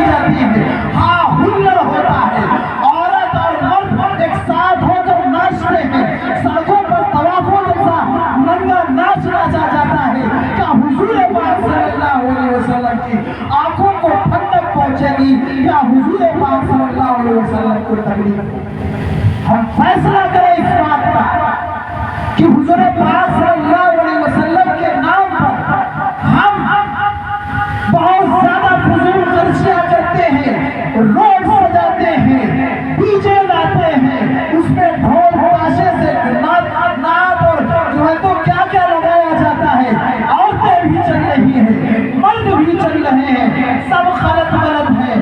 جاتی ہے، ہاں ہلڑ ہوتا ہے، عورت اور مرد ایک ساتھ ہو کر ناچتے ہیں، سڑکوں پر طوافوں جیسا ننگا ناچ ناچا جاتا ہے۔ کیا حضور پاک صلی اللہ علیہ وسلم کی آنکھوں کو ٹھنڈک پہنچے گی؟ کیا حضور پاک صلی اللہ علیہ وسلم کو تکلیف ہوگی؟ ہم فیصلہ کریں اس بات کا کہ حضور پاک صلی اللہ علیہ وسلم کے نام پر ہم بہت زیادہ فضول خرچیاں کرتے ہیں، روڈ سجاتے ہیں، ڈی جے لاتے ہیں، اس میں ڈھول تاشے سے نعت اور جو ہے تو کیا کیا لگایا جاتا ہے، عورتیں بھی چل رہی ہیں، مرد بھی چل رہے ہیں، سب غلط غلط ہے،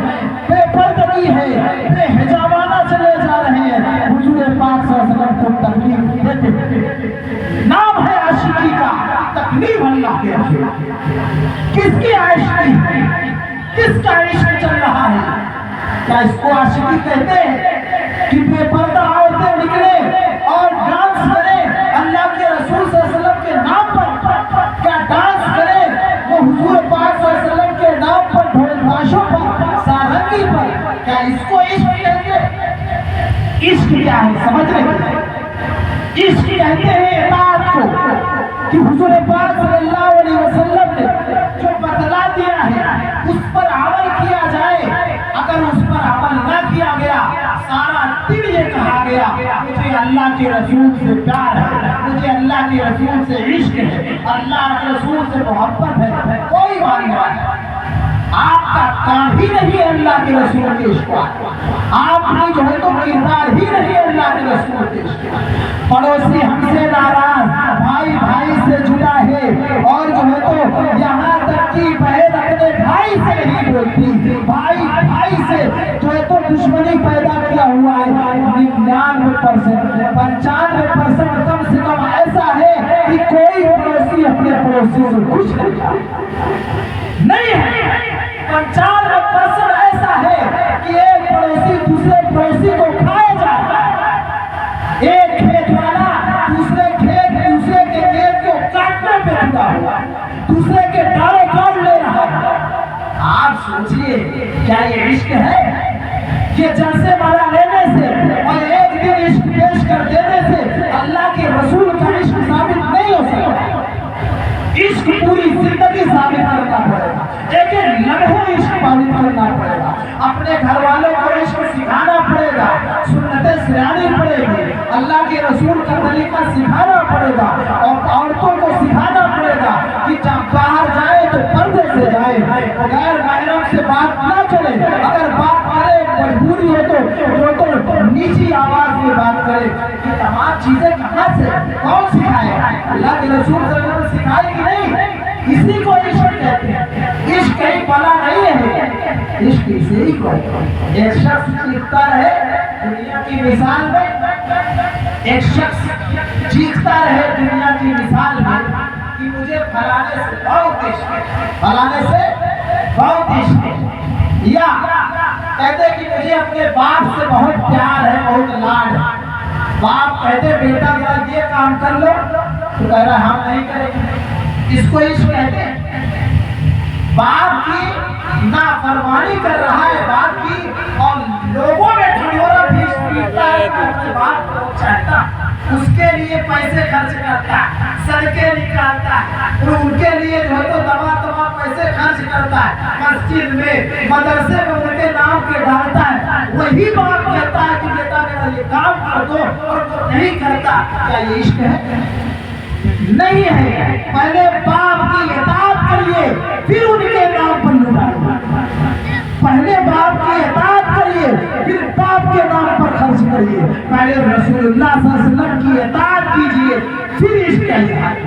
بے پردگی ہے، بے حجابانہ چلے جا رہے ہیں۔ حضور پاک صلی اللہ علیہ وسلم کو تکلیف دیتے، نام ہے عاشقی کا، تکلیف اللہ کے رسول۔ کس کی عاشقی ہے؟ کس کا عشق چل رہا ہے؟ کیا اس کو عاشقی کہتے ہیں کہ بے پردہ عورتیں نکلے اور ڈانس کریں اللہ کے رسول صلی اللہ علیہ وسلم کے نام پر؟ کیا ڈانس کریں وہ حضور پاک صلی اللہ علیہ وسلم کے نام پر، ڈھول تاشوں پر، سارنگی پر؟ کیا اس کو عشق کہتے ہیں؟ عشق کیا ہے سمجھ رہے ہیں؟ عشق کہتے ہیں اطاعت کو، کہ حضور پاک صلی اللہ علیہ وسلم نے جو بتلا دیا ہے اس پر عمل کیا جائے۔ اگر اس پر عمل نہ کیا گیا، سارا دن یہ کہا گیا مجھے اللہ کے رسول سے پیار ہے، مجھے اللہ کے رسول سے عشق ہے، اللہ کے رسول سے محبت ہے، کوئی بات نہیں۔ آپ کا کام ہی نہیں ہے اللہ کے رسول کے عشق کا، آپ نے جو ہے تو کردار ہی نہیں ہے اللہ کے رسول کے عشق کا۔ پڑوسی ہم سے ناراض، بھائی بھائی سے جدا ہے، اور جو ہے تو یہاں تک کہ بہن اپنے بھائی سے نہیں بولتی، بھائی بھائی سے جو ہے تو دشمنی پیدا کیا ہوا ہے۔ 99% 95% کم سے کم ایسا ہے کہ کوئی پڑوسی اپنے پڑوسی سے خوش نہیں ہے۔ 95% ایسا ہے کہ ایک پڑوسی دوسرے پڑوسی کو کھائے جاتا ہے، ایک کھیت والا دوسرے کے کھیت کو کاٹنے پہ لگا ہوا، دوسرے کے ڈارے کاٹ لے رہا ہے۔ آپ سوچئے کیا یہ عشق ہے؟ یہ جلسے والا لینے سے اور ایک دن عشق پیش کر دینے سے اللہ کے رسول کا عشق ثابت نہیں ہو سکتا۔ عشق پوری زندگی ثابت کرنا پڑے گا، ایک ایک لمحے عشق ثابت کرنا پڑے گا، اپنے گھر والوں کو عشق سکھانا پڑے گا، سنتیں سکھانی پڑے گی، اللہ کے رسول کا طریقہ سکھانا پڑے گا، اور عورتوں کو سکھانا پڑے گا کہ جب باہر جائے تو پردے سے جائے، غیر محرم سے بات نہ کرے، اگر بات کرے مجبوری ہو تو نیچی آواز میں بات کرے۔ یہ تمام چیزیں کہاں سے کون سکھائے؟ اللہ کے رسول صلی اللہ علیہ وسلم سکھائے کہ نہیں؟ اسی کو عشق کہتے ہیں۔ عشق کہیں بلا نہیں ہے، عشق اسی کو۔ ایک شخص چیختا رہے دنیا کی مثال میں، ایک شخص چیختا رہے دنیا کی مثال میں کہ مجھے فلانے سے بہت عشق ہے، فلانے سے بہت عشق ہے، یا کہتے کہ مجھے اپنے باپ سے بہت پیار ہے، بہت لاڈ ہے۔ باپ کہتے بیٹا ذرا یہ کام کر لو تو کہہ رہا ہم نہیں کریں گے، اس کو عشق کہتے ہیں۔ باپ کی نافرمانی کر رہا ہے باپ کی، اور لوگوں میں ڈھنڈورا پیٹتا ہے، اپنے باپ کو چاہتا، اس کے لیے پیسے خرچ کرتا ہے، سڑکیں نکالتا ہے، ان کے لیے جو ہے تو دبا پیسے خرچ کرتا ہے، مسجد میں مدرسے میں ان کے نام کے ڈالتا ہے۔ وہی باپ کہتا ہے کہ بیٹا میرا یہ کام کر دو، اور وہ نہیں کرتا۔ کیا یہ عشق ہے؟ نہیں ہے۔ پہلے باپ کی اطاعت کریے، پھر ان کے نام پر لٹائیے۔ پہلے باپ کی اطاعت کریے، پھر باپ کے نام پر خرچ کریے۔ پہلے رسول اللہ صلی اللہ علیہ وسلم کی اطاعت کیجیے، پھر عشق کا اظہار۔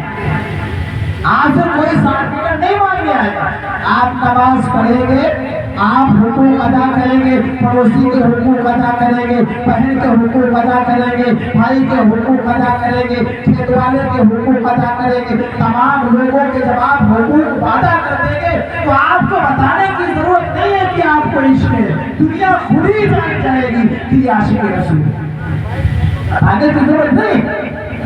آپ سے کوئی سرٹیفکیٹ نہیں مانگنے آئے گا۔ آپ نماز پڑھیں گے، آپ حقوق ادا کریں گے، پڑوسی کے حقوق ادا کریں گے، بہن کے حقوق ادا کریں گے، بھائی کے حقوق ادا کریں گے، کھیت والے کے حقوق ادا کریں گے۔ تمام لوگوں کے جب آپ حقوق ادا کر دیں گے تو آپ کو بتانے کی ضرورت نہیں ہے کہ آپ کو عشق ہے، دنیا خود ہی جان جائے گی کہ یہ عاشق رسول ہے۔ بتانے کی ضرورت نہیں،